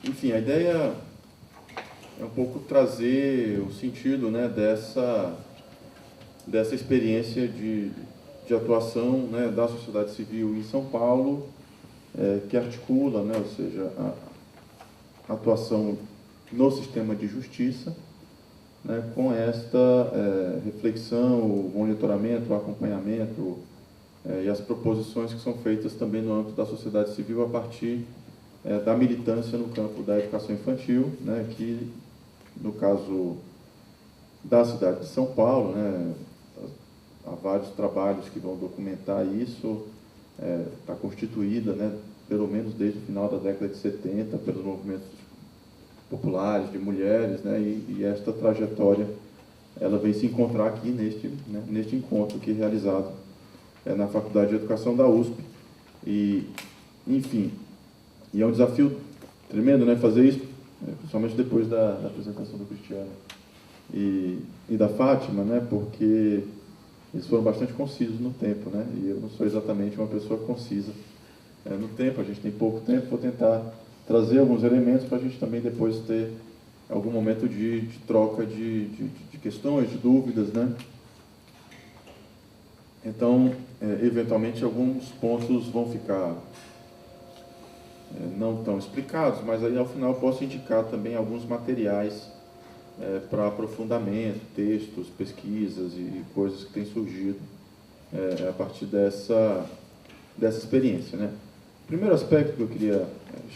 Enfim, a ideia é um pouco trazer o sentido, né, dessa experiência de atuação, né, da sociedade civil em São Paulo, que articula, né, ou seja, a atuação no sistema de justiça, né, com esta reflexão, o monitoramento, o acompanhamento e as proposições que são feitas também no âmbito da sociedade civil a partir da militância no campo da educação infantil, né, que no caso da cidade de São Paulo, né, há vários trabalhos que vão documentar isso, está constituída, né, pelo menos desde o final da década de 70, pelos movimentos populares de mulheres, né, e esta trajetória ela vem se encontrar aqui neste encontro que é realizado na Faculdade de Educação da USP. E, enfim, e é um desafio tremendo, né, fazer isso, principalmente depois da apresentação do Cristiano e da Fátima, né, porque eles foram bastante concisos no tempo, né, e eu não sou exatamente uma pessoa concisa no tempo, a gente tem pouco tempo, vou tentar trazer alguns elementos para a gente também depois ter algum momento de troca de questões, de dúvidas, né. Então, eventualmente, alguns pontos vão ficar não tão explicados, mas aí ao final eu posso indicar também alguns materiais para aprofundamento, textos, pesquisas e coisas que têm surgido a partir dessa experiência, né. O primeiro aspecto que eu queria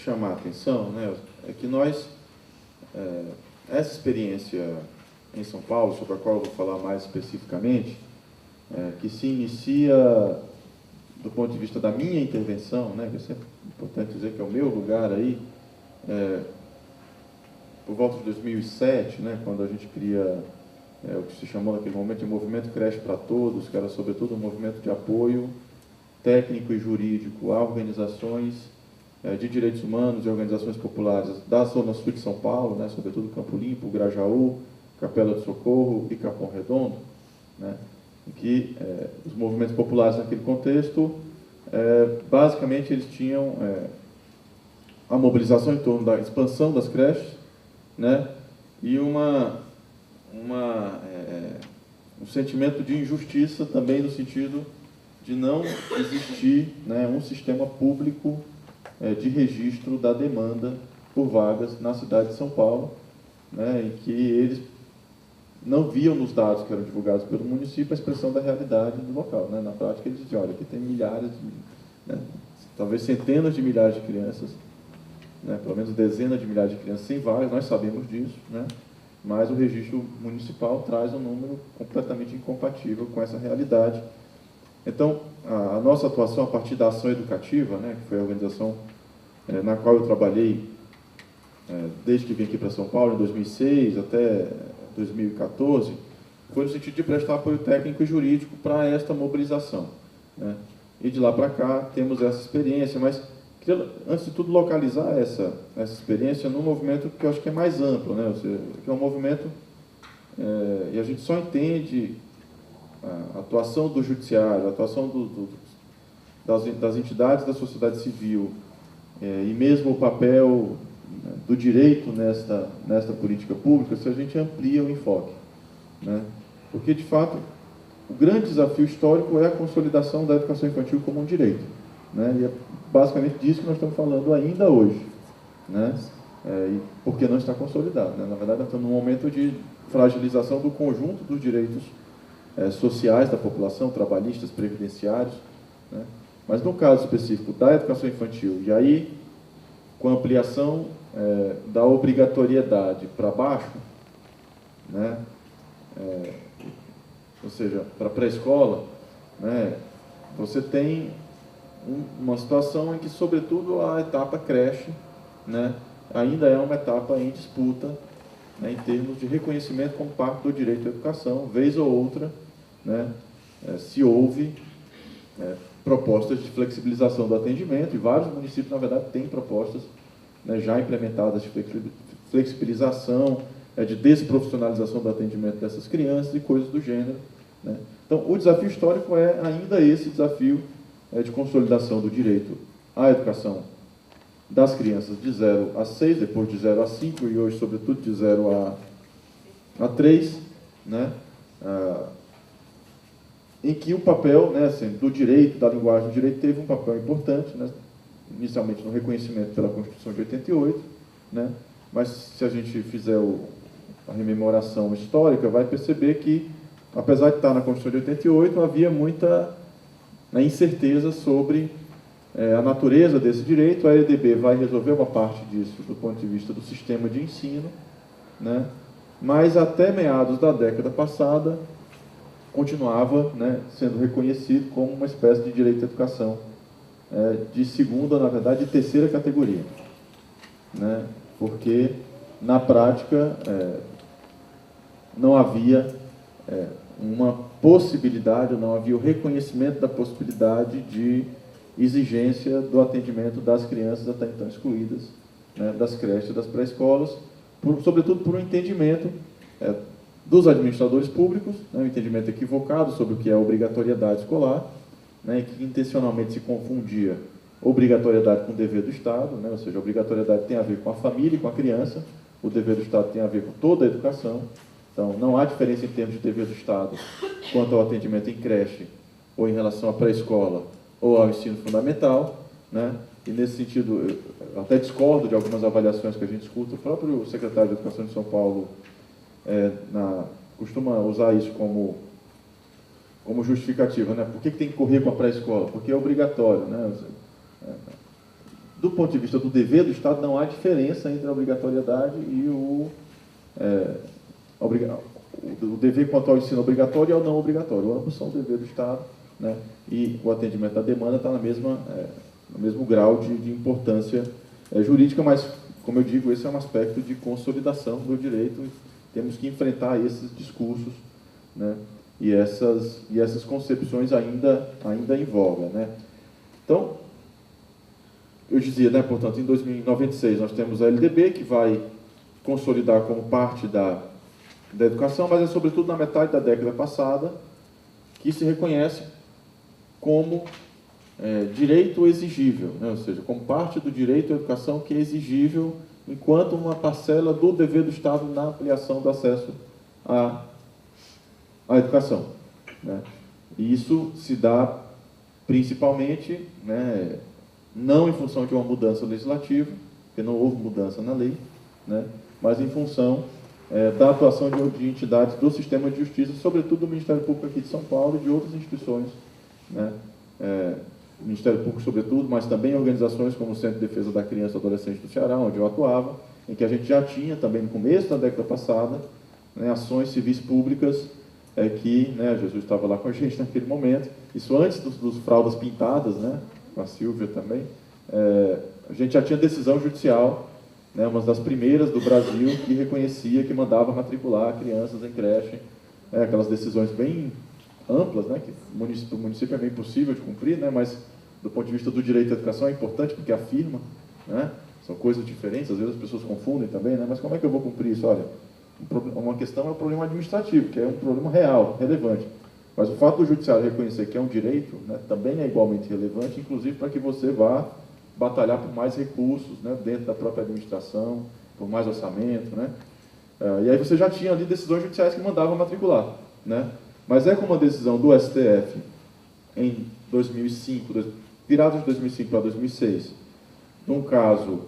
chamar a atenção, né, é que nós, essa experiência em São Paulo, sobre a qual eu vou falar mais especificamente, que se inicia do ponto de vista da minha intervenção, né, que é sempre importante dizer que é o meu lugar aí, por volta de 2007, né, quando a gente cria o que se chamou naquele momento de Movimento Creche para Todos, que era sobretudo um movimento de apoio técnico e jurídico a organizações de direitos humanos e organizações populares da Zona Sul de São Paulo, né, sobretudo Campo Limpo, Grajaú, Capela do Socorro e Capão Redondo, né, em que os movimentos populares naquele contexto, basicamente eles tinham a mobilização em torno da expansão das creches, né, e um sentimento de injustiça também no sentido de não existir, né, um sistema público de registro da demanda por vagas na cidade de São Paulo, né, em que eles não viam nos dados que eram divulgados pelo município a expressão da realidade do local, né. Na prática eles diziam, olha, aqui tem milhares, talvez centenas de milhares de crianças, né, pelo menos dezenas de milhares de crianças sem vagas, nós sabemos disso, né, mas o registro municipal traz um número completamente incompatível com essa realidade. Então, a nossa atuação a partir da ação educativa, né, que foi a organização na qual eu trabalhei desde que vim aqui para São Paulo, em 2006 até 2014, foi no sentido de prestar apoio técnico e jurídico para esta mobilização, né. E de lá para cá temos essa experiência, mas queria, antes de tudo, localizar essa experiência num movimento que eu acho que é mais amplo, né, ou seja, que é um movimento, e a gente só entende a atuação do judiciário, a atuação das entidades da sociedade civil e mesmo o papel do direito nesta política pública, se a gente amplia o enfoque, né? Porque, de fato, o grande desafio histórico é a consolidação da educação infantil como um direito, né? E é basicamente disso que nós estamos falando ainda hoje, né? Porque não está consolidado, né? Na verdade, nós estamos num momento de fragilização do conjunto dos direitos sociais da população, trabalhistas, previdenciários, né? Mas no caso específico da educação infantil, e aí com a ampliação da obrigatoriedade para baixo, né? Ou seja, para pré-escola, né? Você tem uma situação em que, sobretudo, a etapa creche, né, ainda é uma etapa em disputa, né, em termos de reconhecimento como parte do direito à educação. Vez ou outra, né, se houve propostas de flexibilização do atendimento, e vários municípios, na verdade, têm propostas, né, já implementadas de flexibilização, de desprofissionalização do atendimento dessas crianças e coisas do gênero, né. Então, o desafio histórico é ainda esse desafio de consolidação do direito à educação das crianças de 0 a 6, depois de 0 a 5 e hoje, sobretudo, de 0 a 3, né? Em que o papel, né, assim, do direito, da linguagem do direito, teve um papel importante, né? Inicialmente no reconhecimento pela Constituição de 88, né? Mas se a gente fizer a rememoração histórica, vai perceber que, apesar de estar na Constituição de 88, havia muita incerteza sobre a natureza desse direito. A LDB vai resolver uma parte disso do ponto de vista do sistema de ensino, né? Mas até meados da década passada continuava, né, sendo reconhecido como uma espécie de direito à educação de segunda, na verdade, de terceira categoria, né? Porque na prática não havia uma possibilidade, não havia o reconhecimento da possibilidade de exigência do atendimento das crianças até então excluídas, né, das creches e das pré-escolas, sobretudo por um entendimento dos administradores públicos, né, um entendimento equivocado sobre o que é a obrigatoriedade escolar, né, que intencionalmente se confundia obrigatoriedade com o dever do Estado, né, ou seja, a obrigatoriedade tem a ver com a família e com a criança, o dever do Estado tem a ver com toda a educação. Então, não há diferença em termos de dever do Estado quanto ao atendimento em creche, ou em relação à pré-escola, ou ao ensino fundamental, né? E, nesse sentido, eu até discordo de algumas avaliações que a gente escuta. O próprio secretário de Educação de São Paulo costuma usar isso como justificativa, né? Por que tem que correr com a pré-escola? Porque é obrigatório, né? Do ponto de vista do dever do Estado, não há diferença entre a obrigatoriedade e o dever quanto ao ensino obrigatório e ao não obrigatório. Ambos são o dever do Estado, né? E o atendimento à demanda está no mesmo grau de importância jurídica, mas, como eu digo, esse é um aspecto de consolidação do direito. Temos que enfrentar esses discursos, né? E essas concepções ainda em voga, né? Então, eu dizia, né, portanto, em 1996 nós temos a LDB, que vai consolidar como parte da educação, mas é sobretudo na metade da década passada que se reconhece como direito exigível, né? Ou seja, como parte do direito à educação que é exigível enquanto uma parcela do dever do Estado na ampliação do acesso à educação, né? E isso se dá principalmente, né, não em função de uma mudança legislativa, porque não houve mudança na lei, né, mas em função da atuação de entidades do sistema de justiça, sobretudo do Ministério Público aqui de São Paulo e de outras instituições, né, Ministério Público sobretudo, mas também organizações como o Centro de Defesa da Criança e do Adolescente do Ceará, onde eu atuava, em que a gente já tinha também no começo da década passada, né, ações civis públicas que, né, Jesus estava lá com a gente naquele momento, isso antes dos fraldas pintadas, né, com a Silvia também, a gente já tinha decisão judicial, né, uma das primeiras do Brasil que reconhecia que mandava matricular crianças em creche, aquelas decisões bem amplas, né, que o município é meio impossível de cumprir, né, mas do ponto de vista do direito à educação é importante porque afirma, né, são coisas diferentes, às vezes as pessoas confundem também, né, mas como é que eu vou cumprir isso? Olha, uma questão é o problema administrativo, que é um problema real, relevante, mas o fato do judiciário reconhecer que é um direito, né, também é igualmente relevante, inclusive para que você vá batalhar por mais recursos, né, dentro da própria administração, por mais orçamento, né, e aí você já tinha ali decisões judiciais que mandavam matricular, né, mas com uma decisão do STF em 2005, virado de 2005 para 2006, num caso,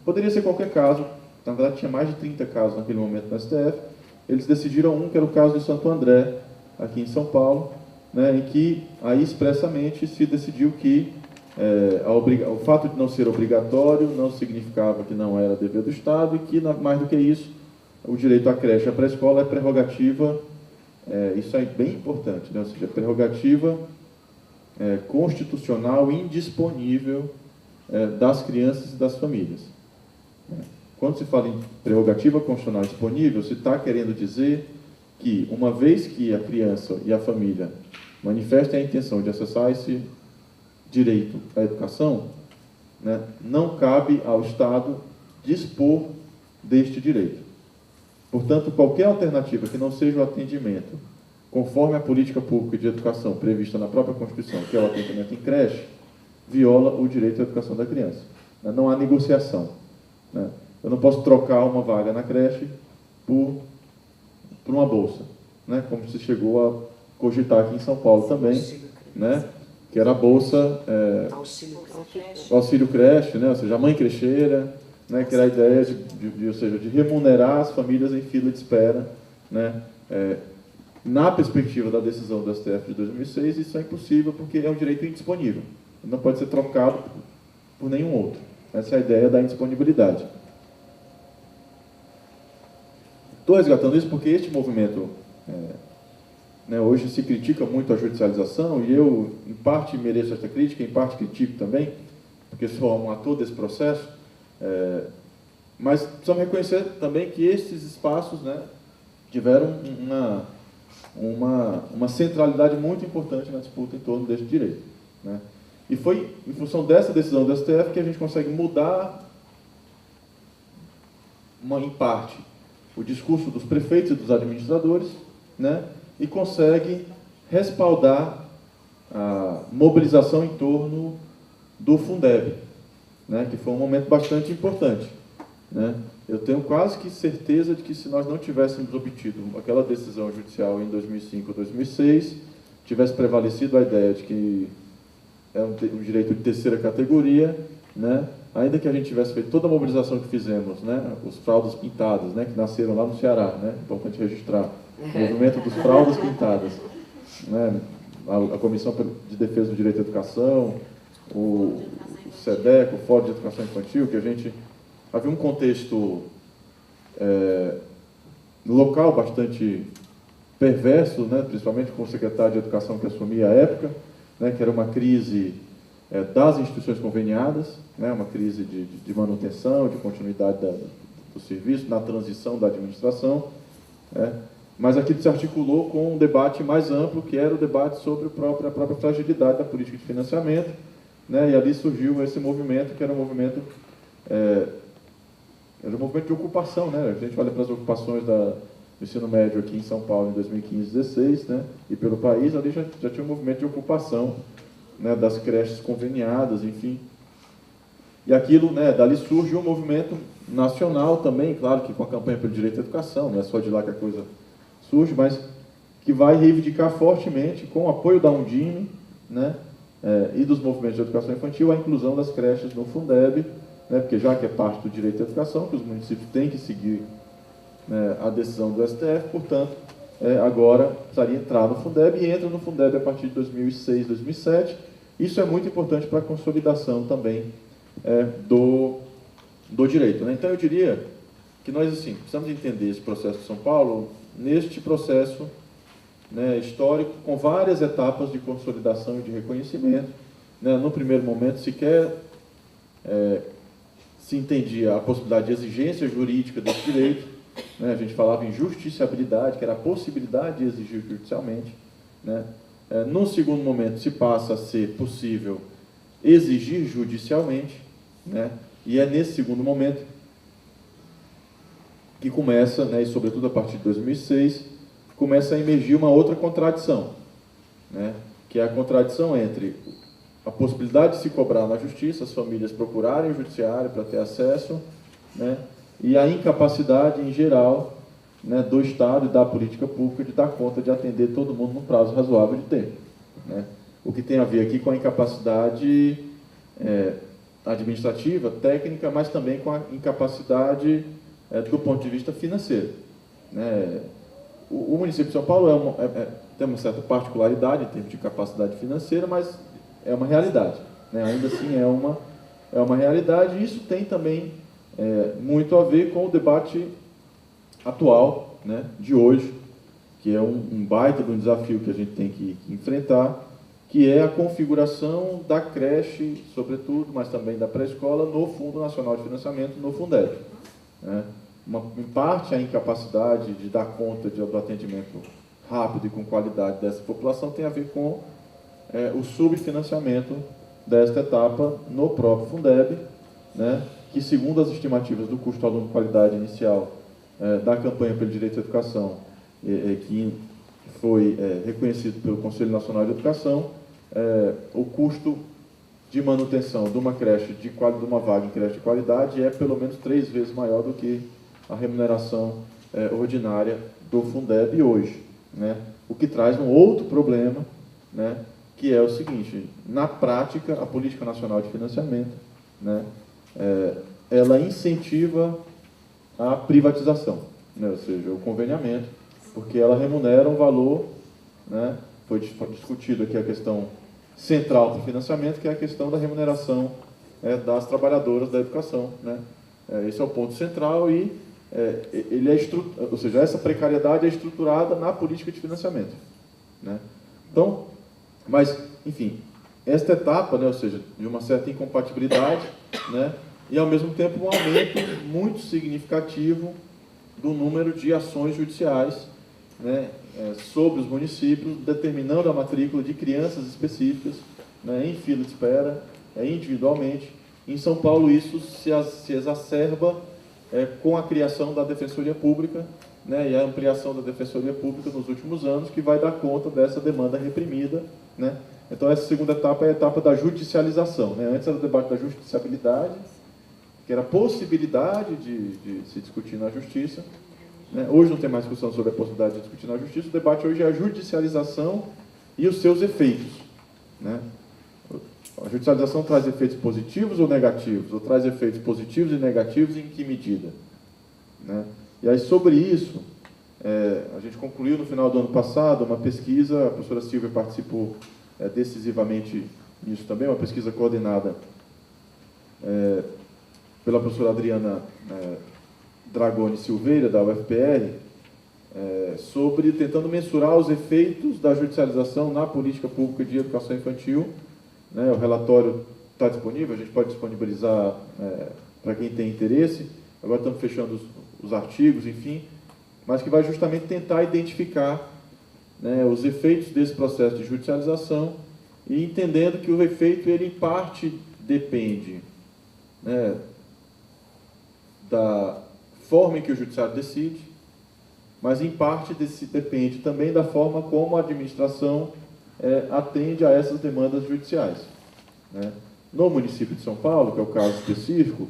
poderia ser qualquer caso, na verdade tinha mais de 30 casos naquele momento no STF, eles decidiram que era o caso de Santo André, aqui em São Paulo, né, em que aí expressamente se decidiu que o fato de não ser obrigatório não significava que não era dever do Estado e que, mais do que isso, o direito à creche e à pré-escola é prerrogativa, isso é bem importante, né, ou seja, prerrogativa constitucional indisponível das crianças e das famílias. Quando se fala em prerrogativa constitucional disponível, se está querendo dizer que, uma vez que a criança e a família manifestem a intenção de acessar esse direito à educação, né, não cabe ao Estado dispor deste direito. Portanto, qualquer alternativa que não seja o atendimento conforme a política pública de educação prevista na própria Constituição, que é o atendimento em creche, viola o direito à educação da criança. né? Não há negociação, né? Eu não posso trocar uma vaga na creche por uma bolsa, né? Como se chegou a cogitar aqui em São Paulo também, né? Que era a bolsa auxílio creche, né? Ou seja, a mãe crecheira, né? Que era a ideia ou seja, de remunerar as famílias em fila de espera, né? Na perspectiva da decisão do STF de 2006, isso é impossível porque é um direito indisponível. Não pode ser trocado por nenhum outro. Essa é a ideia da indisponibilidade. Estou resgatando isso porque este movimento, né, hoje se critica muito a judicialização, e eu, em parte, mereço esta crítica, em parte critico também, porque sou um ator desse processo, mas precisamos reconhecer também que esses espaços, né, tiveram uma centralidade muito importante na disputa em torno deste direito, né? E foi em função dessa decisão do STF que a gente consegue mudar, em parte, o discurso dos prefeitos e dos administradores, né? E consegue respaldar a mobilização em torno do Fundeb, né? Que foi um momento bastante importante, né? Eu tenho quase que certeza de que se nós não tivéssemos obtido aquela decisão judicial em 2005 ou 2006, tivesse prevalecido a ideia de que é um direito de terceira categoria, né? Ainda que a gente tivesse feito toda a mobilização que fizemos, né? Os fraldas pintadas, né? Que nasceram lá no Ceará, né? Importante registrar o movimento dos fraldas pintadas, né? A Comissão de Defesa do Direito à Educação, o SEDEC, o Fórum de Educação Infantil, que a gente havia um contexto local bastante perverso, né? Principalmente com o secretário de Educação que assumia a época, né? Que era uma crise das instituições conveniadas, né? Uma crise de manutenção, de continuidade do serviço, na transição da administração, né? Mas aquilo se articulou com um debate mais amplo, que era o debate sobre a própria fragilidade da política de financiamento, né? E ali surgiu esse movimento, que era um movimento de ocupação, né? A gente olha para as ocupações do ensino médio aqui em São Paulo em 2015, 2016, né? E pelo país, ali já tinha um movimento de ocupação, né? Das creches conveniadas, enfim. E aquilo, né? Dali surge um movimento nacional também, claro que com a campanha pelo direito à educação, não é só de lá que a coisa surge, mas que vai reivindicar fortemente, com o apoio da Undime, né? E dos movimentos de educação infantil, a inclusão das creches no Fundeb, né? Porque já que é parte do direito à educação, que os municípios têm que seguir, né, a decisão do STF, portanto, agora precisaria entrar no Fundeb, e entra no Fundeb a partir de 2006, 2007. Isso é muito importante para a consolidação também do direito, né? Então, eu diria que nós, assim, precisamos entender esse processo de São Paulo neste processo, né, histórico, com várias etapas de consolidação e de reconhecimento, né? No primeiro momento, sequer se entendia a possibilidade de exigência jurídica desse direito, né? A gente falava em justiciabilidade, que era a possibilidade de exigir judicialmente, né? No segundo momento, se passa a ser possível exigir judicialmente, né? E é nesse segundo momento que começa, né, e sobretudo a partir de 2006, começa a emergir uma outra contradição, né? Que é a contradição entre a possibilidade de se cobrar na justiça, as famílias procurarem o judiciário para ter acesso, né? E a incapacidade, em geral, né, do Estado e da política pública de dar conta de atender todo mundo num prazo razoável de tempo, né? O que tem a ver aqui com a incapacidade administrativa, técnica, mas também com a incapacidade do ponto de vista financeiro, né? O município de São Paulo tem uma certa particularidade em termos de capacidade financeira, mas é uma realidade, né? Ainda assim é uma realidade, e isso tem também muito a ver com o debate atual, né, de hoje, que é um baita de um desafio que a gente tem que enfrentar, que é a configuração da creche, sobretudo, mas também da pré-escola, no Fundo Nacional de Financiamento, no Fundeb, né? Em parte, a incapacidade de dar conta do atendimento rápido e com qualidade dessa população tem a ver com o subfinanciamento desta etapa no próprio Fundeb, né? Que, segundo as estimativas do custo aluno qualidade inicial da campanha pelo direito à educação, que foi reconhecido pelo Conselho Nacional de Educação, o custo de manutenção de uma creche de uma vaga em creche de qualidade é pelo menos 3 vezes maior do que a remuneração ordinária do Fundeb hoje, né? O que traz um outro problema, né? Que é o seguinte: na prática, a Política Nacional de Financiamento, né? Ela incentiva a privatização, né? Ou seja, o conveniamento, porque ela remunera um valor, né? Foi discutido aqui a questão central para o financiamento, que é a questão da remuneração das trabalhadoras da educação, né? Esse é o ponto central e ele ou seja, essa precariedade é estruturada na política de financiamento, né? Então, mas, enfim, esta etapa, né, ou seja, de uma certa incompatibilidade, né, e ao mesmo tempo um aumento muito significativo do número de ações judiciais, né, sobre os municípios, determinando a matrícula de crianças específicas, né, em fila de espera, individualmente. Em São Paulo isso se exacerba com a criação da Defensoria Pública, né, e a ampliação da Defensoria Pública nos últimos anos, que vai dar conta dessa demanda reprimida, né. Então essa segunda etapa é a etapa da judicialização, né. Antes era o debate da justiciabilidade, que era a possibilidade de se discutir na justiça, né. Hoje não tem mais discussão sobre a possibilidade de discutir na justiça, o debate hoje é a judicialização e os seus efeitos, né. A judicialização traz efeitos positivos ou negativos? Ou traz efeitos positivos e negativos e em que medida? Né? E aí, sobre isso, a gente concluiu no final do ano passado uma pesquisa, a professora Silvia participou decisivamente nisso também, uma pesquisa coordenada pela professora Adriana Dragoni Silveira, da UFPR, sobre tentando mensurar os efeitos da judicialização na política pública de educação infantil. O relatório está disponível, a gente pode disponibilizar para quem tem interesse. Agora estamos fechando os artigos, enfim, mas que vai justamente tentar identificar, né, os efeitos desse processo de judicialização e entendendo que o efeito, ele em parte depende, né, da forma em que o judiciário decide, mas em parte depende também da forma como a administração atende a essas demandas judiciais, né? No município de São Paulo, que é o caso específico,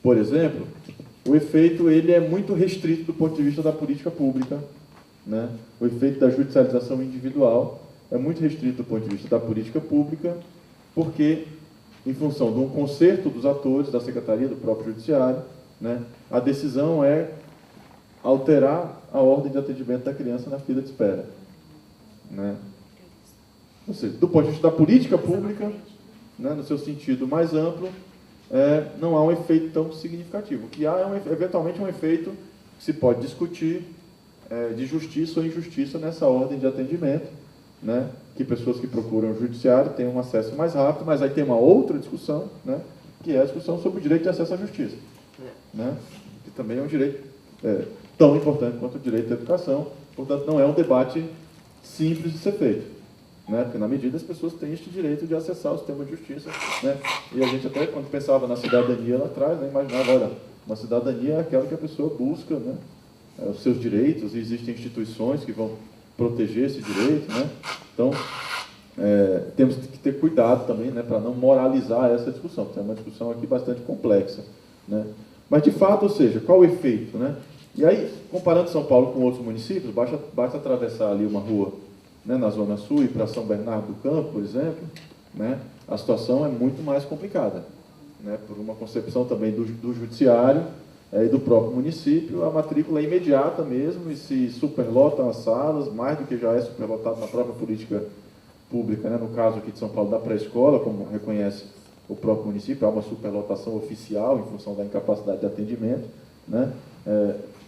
por exemplo, o efeito ele é muito restrito do ponto de vista da política pública, né? O efeito da judicialização individual é muito restrito do ponto de vista da política pública, porque, em função de um concerto dos atores, da Secretaria, do próprio Judiciário, né, a decisão é alterar a ordem de atendimento da criança na fila de espera, né? Ou seja, do ponto de vista da política pública, né, no seu sentido mais amplo, não há um efeito tão significativo. O que há é, eventualmente, um efeito que se pode discutir de justiça ou injustiça nessa ordem de atendimento, né, que pessoas que procuram o judiciário têm um acesso mais rápido, mas aí tem uma outra discussão, né, que é a discussão sobre o direito de acesso à justiça, né, que também é um direito tão importante quanto o direito à educação. Portanto, não é um debate simples de ser feito, né? Porque, na medida, as pessoas têm este direito de acessar o sistema de justiça, né? E a gente até, quando pensava na cidadania lá atrás, né, imaginava, olha, uma cidadania é aquela que a pessoa busca, né, os seus direitos, e existem instituições que vão proteger esse direito, né? Então, temos que ter cuidado também, né, para não moralizar essa discussão, porque é uma discussão aqui bastante complexa, né? Mas, de fato, ou seja, qual o efeito, né? E aí, comparando São Paulo com outros municípios, basta atravessar ali uma rua, né, na Zona Sul e para São Bernardo do Campo, por exemplo, né, a situação é muito mais complicada, né, por uma concepção também do judiciário e do próprio município. A matrícula é imediata mesmo e se superlotam as salas, mais do que já é superlotado na própria política pública, né, no caso aqui de São Paulo, da pré-escola, como reconhece o próprio município, há uma superlotação oficial em função da incapacidade de atendimento, né,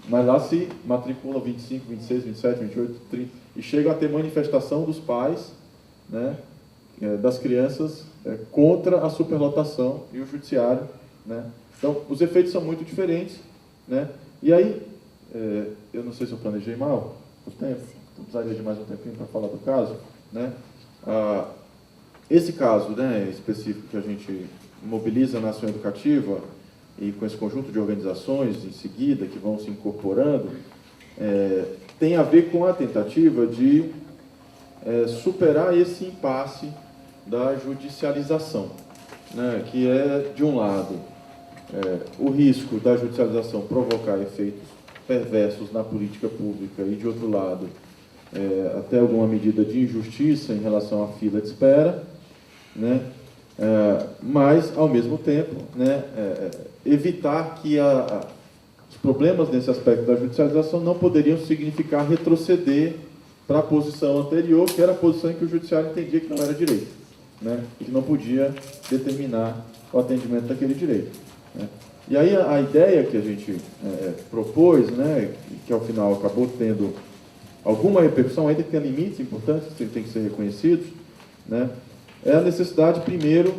mas lá se matricula 25, 26, 27, 28, 30, e chega a ter manifestação dos pais, né, das crianças contra a superlotação e o judiciário, né. Então, os efeitos são muito diferentes, né. E aí, eu não sei se eu planejei mal o tempo, eu precisaria de mais um tempinho para falar do caso, né. Esse caso, né, específico que a gente mobiliza na ação educativa, e com esse conjunto de organizações em seguida, que vão se incorporando, tem a ver com a tentativa de superar esse impasse da judicialização, né, que é, de um lado, o risco da judicialização provocar efeitos perversos na política pública e, de outro lado, até alguma medida de injustiça em relação à fila de espera, né, mas, ao mesmo tempo, né, evitar que os problemas nesse aspecto da judicialização não poderiam significar retroceder para a posição anterior, que era a posição em que o judiciário entendia que não era direito, né, e que não podia determinar o atendimento daquele direito, né. E aí a ideia que a gente propôs, né, que ao final acabou tendo alguma repercussão, ainda que tenha limites importantes que têm que ser reconhecidos, né, é a necessidade, primeiro,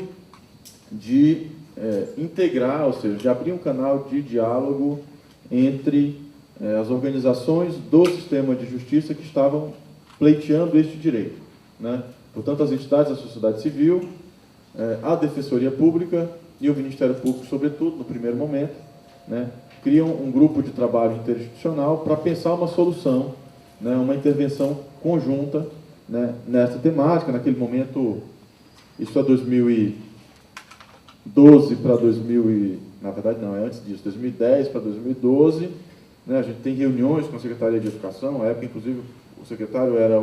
de integrar, ou seja, de abrir um canal de diálogo entre as organizações do sistema de justiça que estavam pleiteando este direito, né? Portanto, as entidades da sociedade civil, a Defensoria Pública e o Ministério Público, sobretudo, no primeiro momento, né, criam um grupo de trabalho interinstitucional para pensar uma solução, né, uma intervenção conjunta, né, nessa temática. Naquele momento, isso é 2012 para 2000 na verdade não, é antes disso, 2010 para 2012, né, a gente tem reuniões com a Secretaria de Educação, na época, inclusive, o secretário era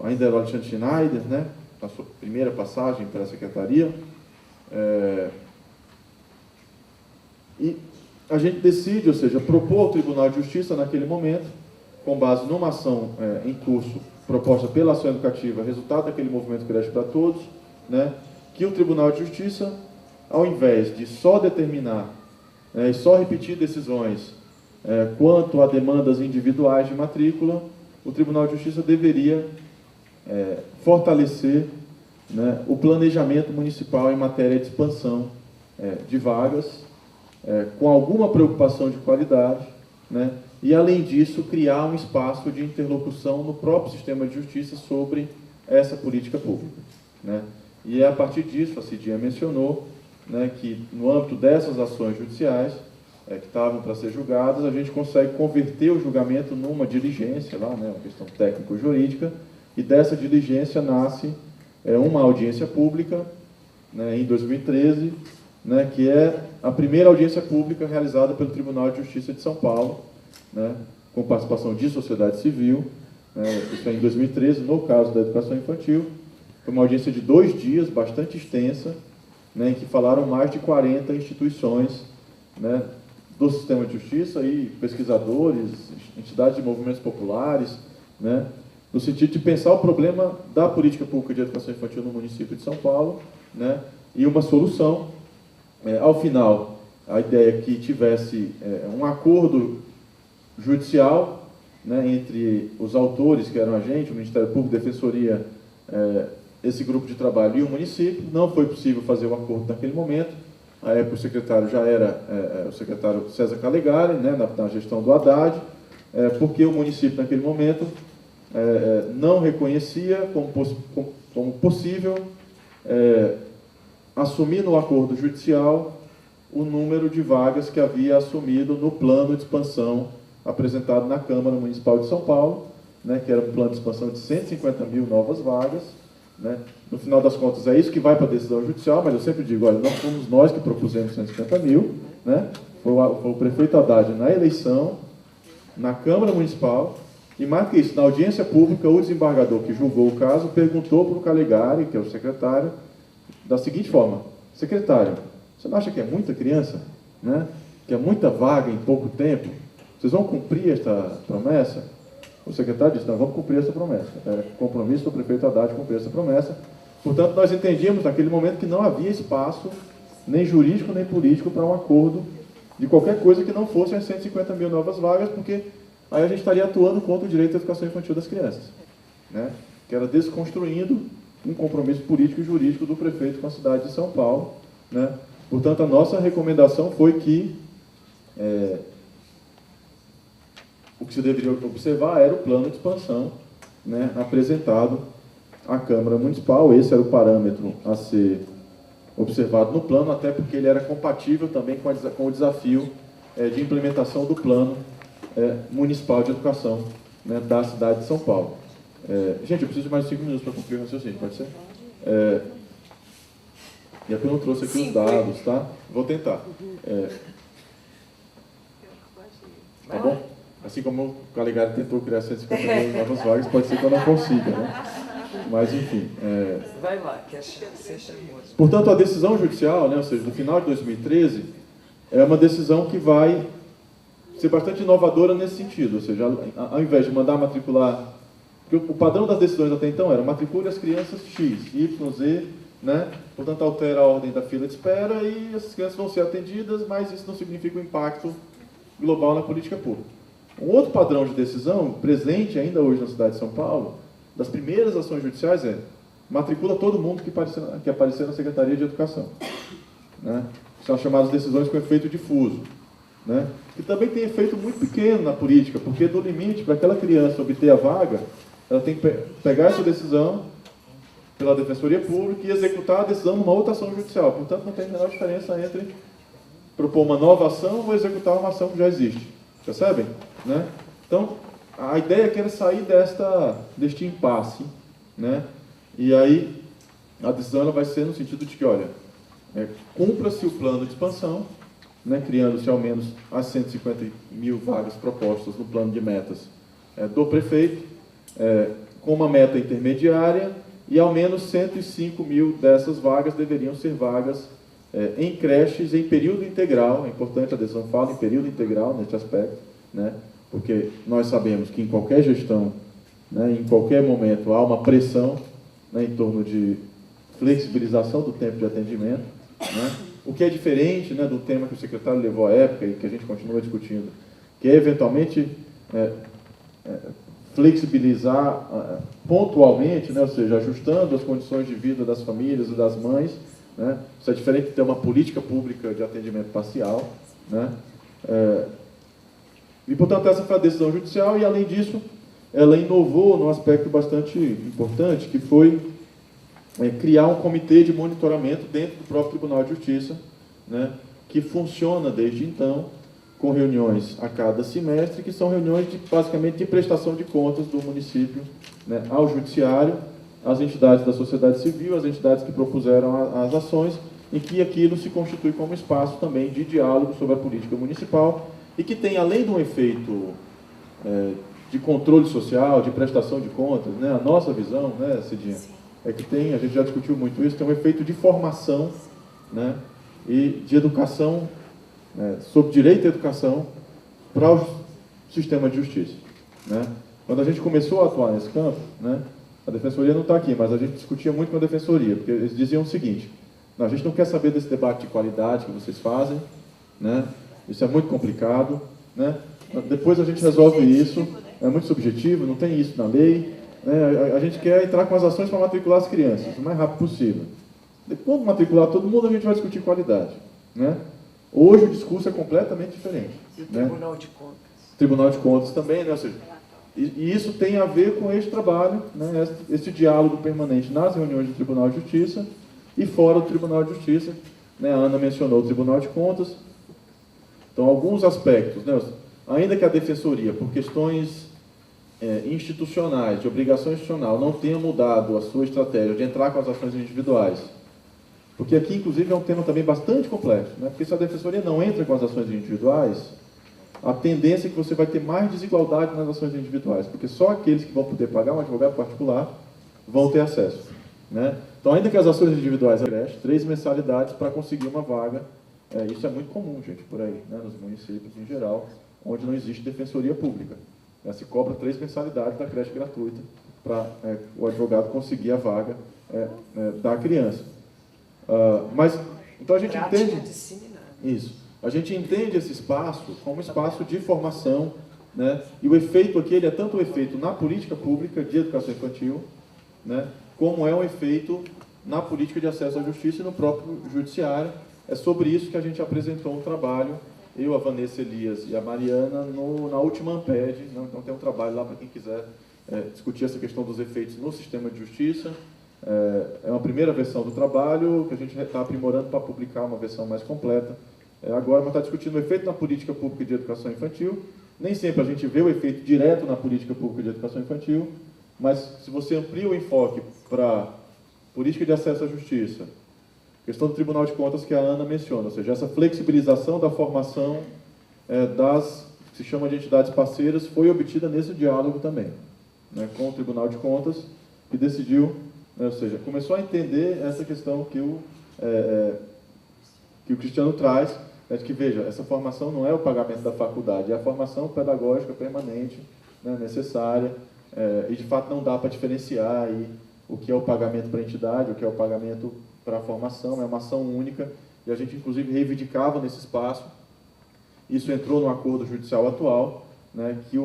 ainda era o Alexandre Schneider, né, na sua primeira passagem para a Secretaria, e a gente decide, ou seja, propor ao Tribunal de Justiça, naquele momento, com base numa ação em curso, proposta pela ação educativa, resultado daquele movimento Creche para Todos, né, que o Tribunal de Justiça, ao invés de só determinar e só repetir decisões quanto a demandas individuais de matrícula, o Tribunal de Justiça deveria fortalecer, né, o planejamento municipal em matéria de expansão de vagas, com alguma preocupação de qualidade, né, e, além disso, criar um espaço de interlocução no próprio sistema de justiça sobre essa política pública, né. E é a partir disso, a Cidinha mencionou, né, que no âmbito dessas ações judiciais que estavam para ser julgadas, a gente consegue converter o julgamento numa diligência, lá, né, uma questão técnico-jurídica, e dessa diligência nasce uma audiência pública, né, em 2013, né, que é a primeira audiência pública realizada pelo Tribunal de Justiça de São Paulo, né, com participação de sociedade civil, isso é em 2013, no caso da educação infantil. Foi uma audiência de 2 dias, bastante extensa, né, em que falaram mais de 40 instituições, né, do sistema de justiça, e pesquisadores, entidades de movimentos populares, né, no sentido de pensar o problema da política pública de educação infantil no município de São Paulo, né, e uma solução. Ao final, a ideia é que tivesse um acordo judicial, né, entre os autores, que eram a gente, o Ministério Público, Defensoria, esse grupo de trabalho e o município. Não foi possível fazer o acordo naquele momento. A época o secretário já era o secretário César Calegari, né, na gestão do Haddad, porque o município naquele momento não reconhecia como possível assumir no acordo judicial o número de vagas que havia assumido no plano de expansão apresentado na Câmara Municipal de São Paulo, né, que era um plano de expansão de 150 mil novas vagas, né. No final das contas, é isso que vai para a decisão judicial, mas eu sempre digo, olha, não fomos nós que propusemos 150 mil, né, foi o prefeito Haddad na eleição, na Câmara Municipal, e mais que isso, na audiência pública, o desembargador que julgou o caso perguntou para o Calegari, que é o secretário, da seguinte forma: secretário, você não acha que é muita criança, né, que é muita vaga em pouco tempo? Vocês vão cumprir esta promessa? O secretário disse, não, vamos cumprir essa promessa. É compromisso do prefeito Haddad cumprir essa promessa. Portanto, nós entendíamos naquele momento que não havia espaço, nem jurídico, nem político, para um acordo de qualquer coisa que não fosse as 150 mil novas vagas, porque aí a gente estaria atuando contra o direito à educação infantil das crianças, né, que era desconstruindo um compromisso político e jurídico do prefeito com a cidade de São Paulo, né. Portanto, a nossa recomendação foi que o que se deveria observar era o plano de expansão, né, apresentado à Câmara Municipal. Esse era o parâmetro a ser observado no plano, até porque ele era compatível também com o desafio de implementação do plano municipal de educação, né, da cidade de São Paulo. Gente, eu preciso de mais 5 minutos para concluir o raciocínio, pode ser? E é porque eu não trouxe aqui os dados, tá? Vou tentar. Tá bom? Assim como o Caligari tentou criar 150 mil novas vagas, pode ser que eu não consiga, né? Mas, enfim. Vai lá, que você chamou. Portanto, a decisão judicial, né, ou seja, do final de 2013, é uma decisão que vai ser bastante inovadora nesse sentido. Ou seja, ao invés de mandar matricular... Porque o padrão das decisões até então era matricule as crianças X, Y, Z, né? Portanto, altera a ordem da fila de espera e essas crianças vão ser atendidas, mas isso não significa um impacto global na política pública. Um outro padrão de decisão, presente ainda hoje na cidade de São Paulo, das primeiras ações judiciais é matricula todo mundo que aparecer na Secretaria de Educação. Né? São chamadas decisões com efeito difuso. Né? E também tem efeito muito pequeno na política, porque do limite, para aquela criança obter a vaga, ela tem que pegar essa decisão pela Defensoria Pública e executar a decisão numa outra ação judicial. Portanto, não tem a menor diferença entre propor uma nova ação ou executar uma ação que já existe. Percebem? Né? Então, a ideia é que era sair deste impasse. Né? E aí, a decisão ela vai ser no sentido de que, olha, cumpra-se o plano de expansão, né, criando-se ao menos as 150 mil vagas propostas no plano de metas do prefeito, com uma meta intermediária, e ao menos 105 mil dessas vagas deveriam ser vagas em creches em período integral. É importante, a decisão fala em período integral neste aspecto, né, porque nós sabemos que em qualquer gestão, né, em qualquer momento, há uma pressão, né, em torno de flexibilização do tempo de atendimento, né, o que é diferente, né, do tema que o secretário levou à época e que a gente continua discutindo, que é eventualmente flexibilizar pontualmente, né, ou seja, ajustando as condições de vida das famílias e das mães. Né? Isso é diferente de ter uma política pública de atendimento parcial. Né? E, portanto, essa foi a decisão judicial e, além disso, ela inovou num aspecto bastante importante, que foi criar um comitê de monitoramento dentro do próprio Tribunal de Justiça, né, que funciona desde então, com reuniões a cada semestre, que são reuniões basicamente de prestação de contas do município, né, ao judiciário, às entidades da sociedade civil, às entidades que propuseram as ações, em que aquilo se constitui como espaço também de diálogo sobre a política municipal e que tem, além de um efeito de controle social, de prestação de contas, né, a nossa visão, né, Cidinha, é que tem, a gente já discutiu muito isso, tem um efeito de formação, né, e de educação, sobre direito à educação para o sistema de justiça. Né? Quando a gente começou a atuar nesse campo, né, a Defensoria não está aqui, mas a gente discutia muito com a Defensoria, porque eles diziam o seguinte: não, a gente não quer saber desse debate de qualidade que vocês fazem, né, isso é muito complicado, né, depois a gente resolve isso, é muito subjetivo, não tem isso na lei, né, a gente quer entrar com as ações para matricular as crianças o mais rápido possível. Quando matricular todo mundo, a gente vai discutir qualidade. Né? Hoje o discurso é completamente diferente. E o Tribunal de Contas? Tribunal de Contas também, né? Ou seja, e isso tem a ver com este trabalho, né? Esse diálogo permanente nas reuniões do Tribunal de Justiça e fora do Tribunal de Justiça. Né? A Ana mencionou o Tribunal de Contas. Então, alguns aspectos, né? Ainda que a Defensoria, por questões institucionais, de obrigação institucional, não tenha mudado a sua estratégia de entrar com as ações individuais, porque aqui, inclusive, é um tema também bastante complexo, né? Porque se a Defensoria não entra com as ações individuais, a tendência é que você vai ter mais desigualdade nas ações individuais, porque só aqueles que vão poder pagar um advogado particular vão ter acesso. Né? Então, ainda que as ações individuais cresçam, 3 mensalidades para conseguir uma vaga, isso é muito comum, gente, por aí, né? Nos municípios em geral, onde não existe defensoria pública. Se cobra 3 mensalidades da creche gratuita para o advogado conseguir a vaga da criança. Mas, então a gente entende isso. A gente entende esse espaço como um espaço de formação, né? E o efeito aqui, ele é tanto o efeito na política pública de educação infantil, né? Como é um efeito na política de acesso à justiça e no próprio judiciário. É sobre isso que a gente apresentou um trabalho, eu, a Vanessa Elias e a Mariana, na última AMPED, né? Então tem um trabalho lá para quem quiser discutir essa questão dos efeitos no sistema de justiça. É uma primeira versão do trabalho que a gente está aprimorando para publicar uma versão mais completa. Agora, mas está discutindo o efeito na política pública de educação infantil. Nem sempre a gente vê o efeito direto na política pública de educação infantil, mas se você amplia o enfoque para política de acesso à justiça, questão do Tribunal de Contas que a Ana menciona, ou seja, essa flexibilização da formação das, que se chama de entidades parceiras, foi obtida nesse diálogo também, né, com o Tribunal de Contas, que decidiu, né, ou seja, começou a entender essa questão que o Cristiano traz, de que, veja, essa formação não é o pagamento da faculdade, é a formação pedagógica permanente, né, necessária, e de fato não dá para diferenciar aí o que é o pagamento para a entidade, o que é o pagamento para a formação, é uma ação única, e a gente inclusive reivindicava nesse espaço, isso entrou no acordo judicial atual, né, que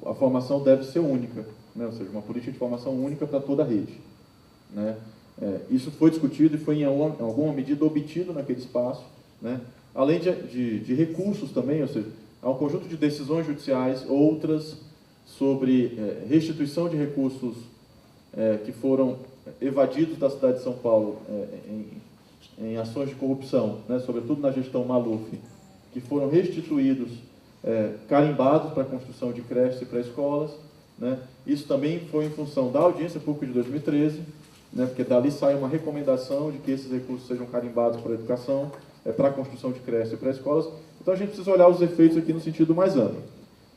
a formação deve ser única, né, ou seja, uma política de formação única para toda a rede, né. Isso foi discutido e foi em alguma medida obtido naquele espaço, né, além de recursos também, ou seja, há um conjunto de decisões judiciais, outras sobre restituição de recursos que foram evadidos da cidade de São Paulo em ações de corrupção, né, sobretudo na gestão Maluf, que foram restituídos, carimbados para a construção de creches e pré-escolas, né. Isso também foi em função da audiência pública de 2013, né, porque dali sai uma recomendação de que esses recursos sejam carimbados para a educação, para a construção de creches e pré-escolas. Então a gente precisa olhar os efeitos aqui no sentido mais amplo.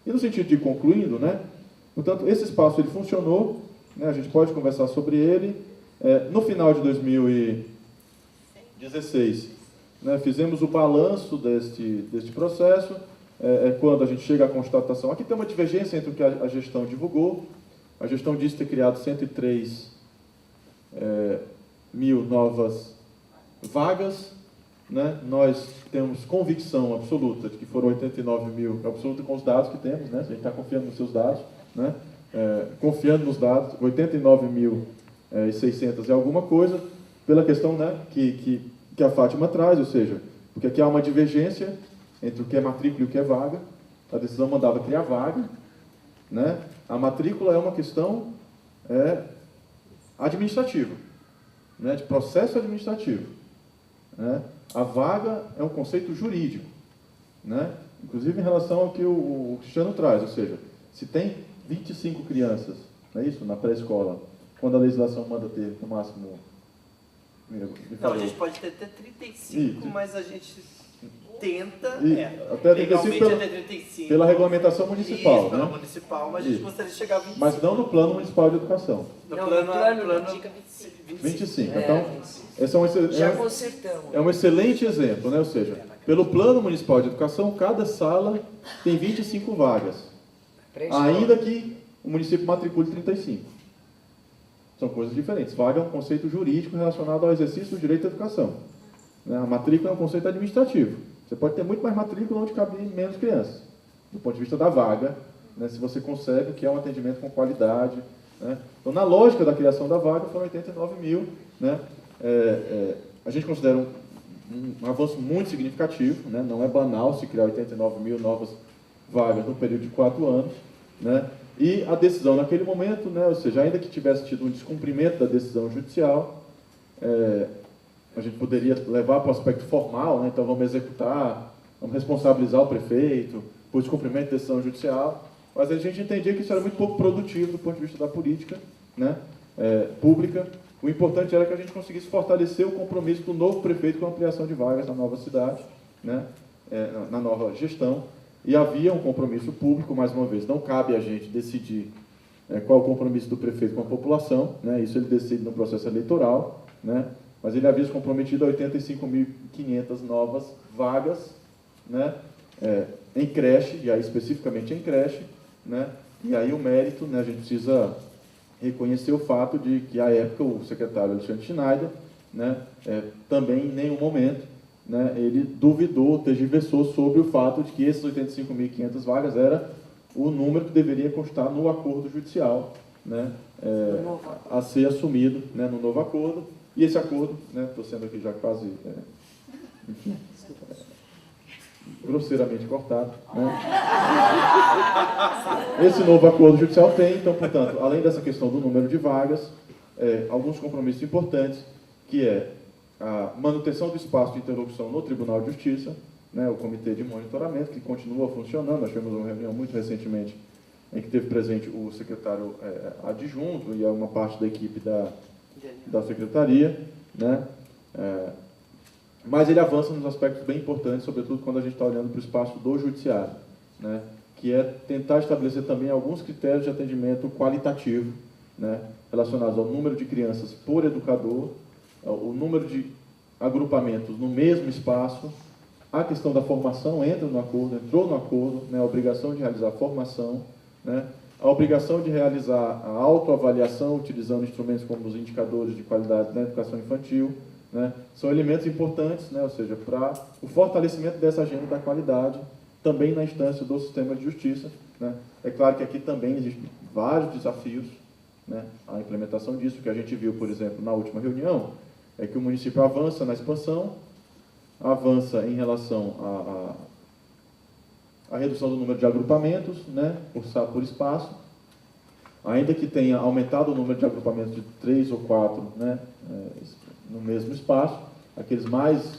E no sentido de concluindo, né, portanto, esse espaço ele funcionou, né, a gente pode conversar sobre ele. No final de 2016, né, fizemos o balanço deste processo, quando a gente chega à constatação. Aqui tem uma divergência entre o que a gestão divulgou. A gestão disse ter criado 103 mil novas vagas, né? Nós temos convicção absoluta de que foram 89 mil, absoluta com os dados que temos, né? A gente está confiando nos seus dados, né? Confiando nos dados, 89.600 e alguma coisa, pela questão, né, que a Fátima traz, ou seja, porque aqui há uma divergência entre o que é matrícula e o que é vaga. A decisão mandava criar vaga, né? A matrícula é uma questão administrativa, né, de processo administrativo, né? A vaga é um conceito jurídico, né? Inclusive em relação ao que o Cristiano traz, ou seja, se tem 25 crianças, não é isso, na pré-escola, quando a legislação manda ter no máximo... Não, a gente pode ter até 35, mas a gente tenta, até legalmente pela, até 35. Pela regulamentação municipal, isso, né? municipal, mas a gente gostaria de chegar a 25. Mas não no plano municipal de educação. No Não, plano, no plano indica 25. Então, esse Já consertamos. é um excelente exemplo, né? Ou seja, pelo plano municipal de educação, cada sala tem 25 vagas, ainda que o município matricule 35. São coisas diferentes. Vaga é um conceito jurídico relacionado ao exercício do direito à educação, né? A matrícula é um conceito administrativo. Você pode ter muito mais matrícula onde cabe menos crianças, do ponto de vista da vaga, né? Se você consegue o que é um atendimento com qualidade, né? Então, na lógica da criação da vaga, foram 89 mil, né? A gente considera um avanço muito significativo, né? Não é banal se criar 89 mil novas vagas no período de 4 anos, né? E a decisão naquele momento, né? Ou seja, ainda que tivesse tido um descumprimento da decisão judicial, a gente poderia levar para o aspecto formal, né? Então vamos executar, vamos responsabilizar o prefeito por descumprimento da decisão judicial, mas a gente entendia que isso era muito pouco produtivo do ponto de vista da política, né? Pública. O importante era que a gente conseguisse fortalecer o compromisso do novo prefeito com a ampliação de vagas na nova cidade, né? Na nova gestão, e havia um compromisso público, mais uma vez, não cabe a gente decidir qual é o compromisso do prefeito com a população, né? Isso ele decide no processo eleitoral, né? Mas ele havia se comprometido a 85.500 novas vagas, né? Em creche, e aí especificamente em creche, né? E aí o mérito, né? A gente precisa reconhecer o fato de que, à época, o secretário Alexandre Schneider, né? Também, em nenhum momento, né, ele duvidou, tergiversou sobre o fato de que esses 85.500 vagas era o número que deveria constar no acordo judicial, né, a ser assumido, né, no novo acordo. E esse acordo, né, estou sendo aqui já quase, enfim, grosseiramente cortado, né. Esse novo acordo judicial tem, então, portanto, além dessa questão do número de vagas, alguns compromissos importantes, que é a manutenção do espaço de interlocução no Tribunal de Justiça, né, o Comitê de Monitoramento, que continua funcionando. Nós tivemos uma reunião muito recentemente em que teve presente o secretário adjunto e uma parte da equipe da Secretaria, né, Mas ele avança nos aspectos bem importantes, sobretudo quando a gente está olhando para o espaço do judiciário, né? Que é tentar estabelecer também alguns critérios de atendimento qualitativo, né? Relacionados ao número de crianças por educador, o número de agrupamentos no mesmo espaço, a questão da formação entrou no acordo, né? A obrigação de realizar a formação, né? A obrigação de realizar a autoavaliação utilizando instrumentos como os indicadores de qualidade na educação infantil, né? São elementos importantes, né? Ou seja, para o fortalecimento dessa agenda da qualidade, também na instância do sistema de justiça, né? É claro que aqui também existem vários desafios, né? A implementação disso, que a gente viu, por exemplo, na última reunião, é que o município avança na expansão, avança em relação à redução do número de agrupamentos, né? Por espaço, ainda que tenha aumentado o número de agrupamentos de 3 ou 4, né? No mesmo espaço, aqueles mais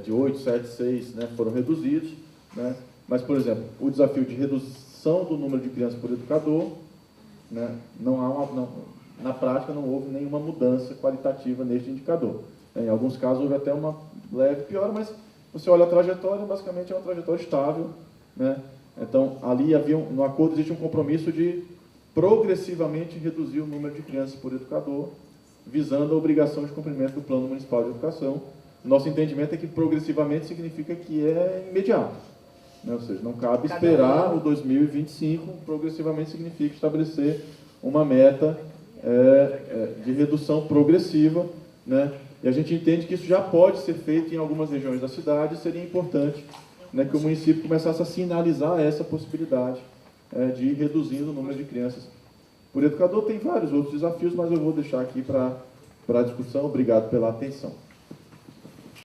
de 8, 7, 6, né, foram reduzidos, né? Mas, por exemplo, o desafio de redução do número de crianças por educador, né, na prática não houve nenhuma mudança qualitativa neste indicador. Em alguns casos houve até uma leve piora, mas você olha a trajetória, basicamente é uma trajetória estável, né? Então, ali no acordo existe um compromisso de progressivamente reduzir o número de crianças por educador, visando a obrigação de cumprimento do Plano Municipal de Educação. Nosso entendimento é que progressivamente significa que é imediato, né? Ou seja, não cabe esperar o 2025, progressivamente significa estabelecer uma meta de redução progressiva, né? E a gente entende que isso já pode ser feito em algumas regiões da cidade, e seria importante, né, que o município começasse a sinalizar essa possibilidade de ir reduzindo o número de crianças por educador. Tem vários outros desafios, mas eu vou deixar aqui para a discussão. Obrigado pela atenção.